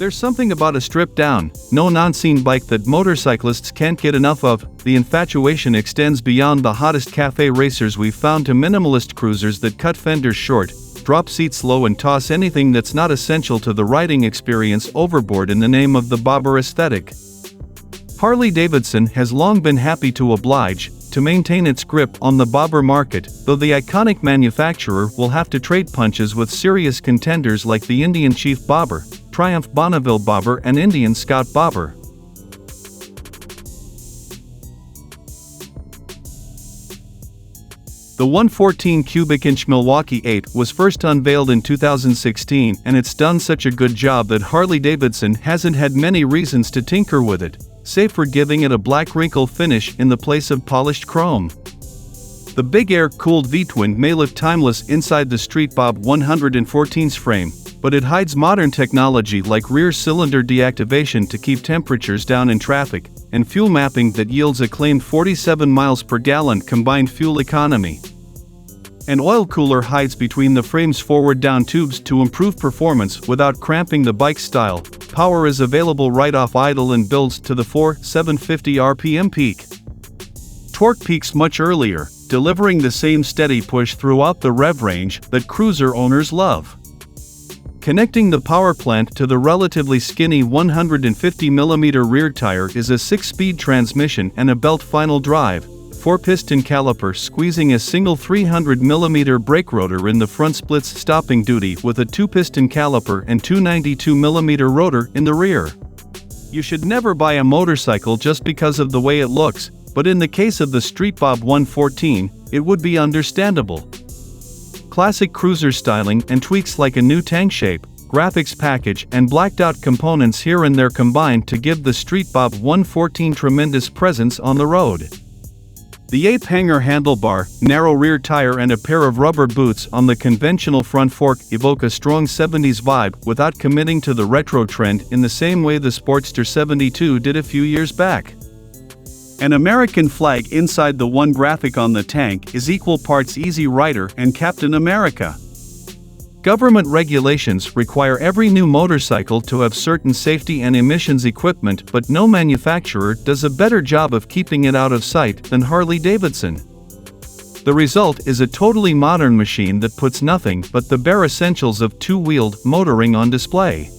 There's something about a stripped-down, no-nonsene bike that motorcyclists can't get enough of. The infatuation extends beyond the hottest cafe racers we've found to minimalist cruisers that cut fenders short, drop seats low and toss anything that's not essential to the riding experience overboard in the name of the bobber aesthetic. Harley Davidson has long been happy to oblige, to maintain its grip on the bobber market, though the iconic manufacturer will have to trade punches with serious contenders like the Indian Chief Bobber, Triumph Bonneville Bobber and Indian Scout Bobber. The 114 cubic inch Milwaukee 8 was first unveiled in 2016, and it's done such a good job that Harley Davidson hasn't had many reasons to tinker with it, save for giving it a black wrinkle finish in the place of polished chrome. The big air-cooled V-twin may look timeless inside the Street Bob 114's frame, but it hides modern technology like rear cylinder deactivation to keep temperatures down in traffic, and fuel mapping that yields a claimed 47 miles per gallon combined fuel economy. An oil cooler hides between the frame's forward-down tubes to improve performance without cramping the bike's style. Power is available right off idle and builds to the 4,750 RPM peak. Torque peaks much earlier, delivering the same steady push throughout the rev range that cruiser owners love. Connecting the power plant to the relatively skinny 150mm rear tire is a 6-speed transmission and a belt final drive, 4-piston caliper squeezing a single 300mm brake rotor in the front splits stopping duty with a 2-piston caliper and 292mm rotor in the rear. You should never buy a motorcycle just because of the way it looks, but in the case of the Street Bob 114, it would be understandable. Classic cruiser styling and tweaks like a new tank shape, graphics package and blacked-out components here and there combined to give the Street Bob 114 tremendous presence on the road. The ape-hanger handlebar, narrow rear tire and a pair of rubber boots on the conventional front fork evoke a strong 70s vibe without committing to the retro trend in the same way the Sportster 72 did a few years back. An American flag inside the one graphic on the tank is equal parts Easy Rider and Captain America. Government regulations require every new motorcycle to have certain safety and emissions equipment, but no manufacturer does a better job of keeping it out of sight than Harley Davidson. The result is a totally modern machine that puts nothing but the bare essentials of two-wheeled motoring on display.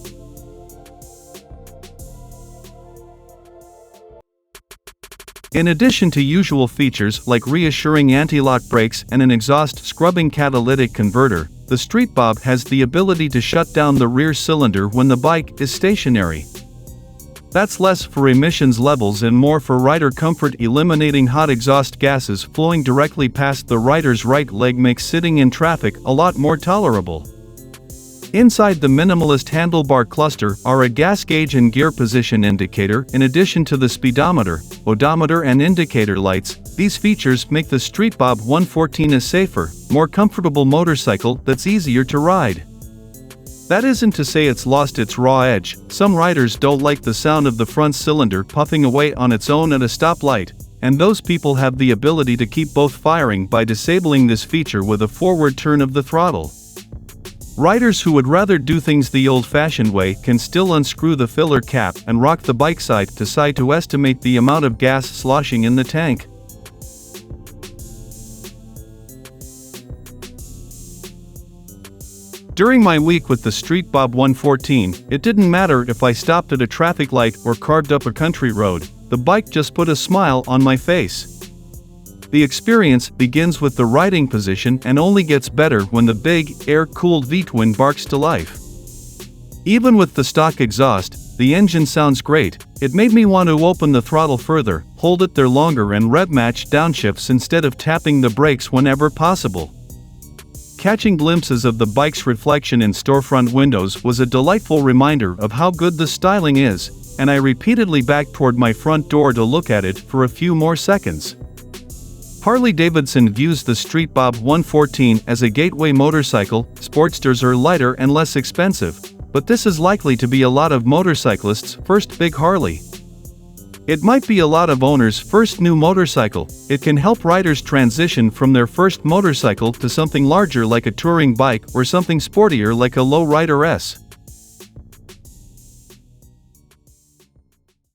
In addition to usual features like reassuring anti-lock brakes and an exhaust scrubbing catalytic converter, the Street Bob has the ability to shut down the rear cylinder when the bike is stationary. That's less for emissions levels and more for rider comfort. Eliminating hot exhaust gases flowing directly past the rider's right leg makes sitting in traffic a lot more tolerable. Inside the minimalist handlebar cluster are a gas gauge and gear position indicator in addition to the speedometer, odometer and indicator lights. These features make the Street Bob 114 a safer, more comfortable motorcycle that's easier to ride. That isn't to say it's lost its raw edge. Some riders don't like the sound of the front cylinder puffing away on its own at a stoplight, and those people have the ability to keep both firing by disabling this feature with a forward turn of the throttle. Riders who would rather do things the old-fashioned way can still unscrew the filler cap and rock the bike side to side to estimate the amount of gas sloshing in the tank. During my week with the Street Bob 114, it didn't matter if I stopped at a traffic light or carved up a country road, the bike just put a smile on my face. The experience begins with the riding position and only gets better when the big, air-cooled V-twin barks to life. Even with the stock exhaust, the engine sounds great. It made me want to open the throttle further, hold it there longer and rev match downshifts instead of tapping the brakes whenever possible. Catching glimpses of the bike's reflection in storefront windows was a delightful reminder of how good the styling is, and I repeatedly backed toward my front door to look at it for a few more seconds. Harley Davidson views the Street Bob 114 as a gateway motorcycle. Sportsters are lighter and less expensive, but this is likely to be a lot of motorcyclists' first big Harley. It might be a lot of owners' first new motorcycle. It can help riders transition from their first motorcycle to something larger like a touring bike or something sportier like a low rider S.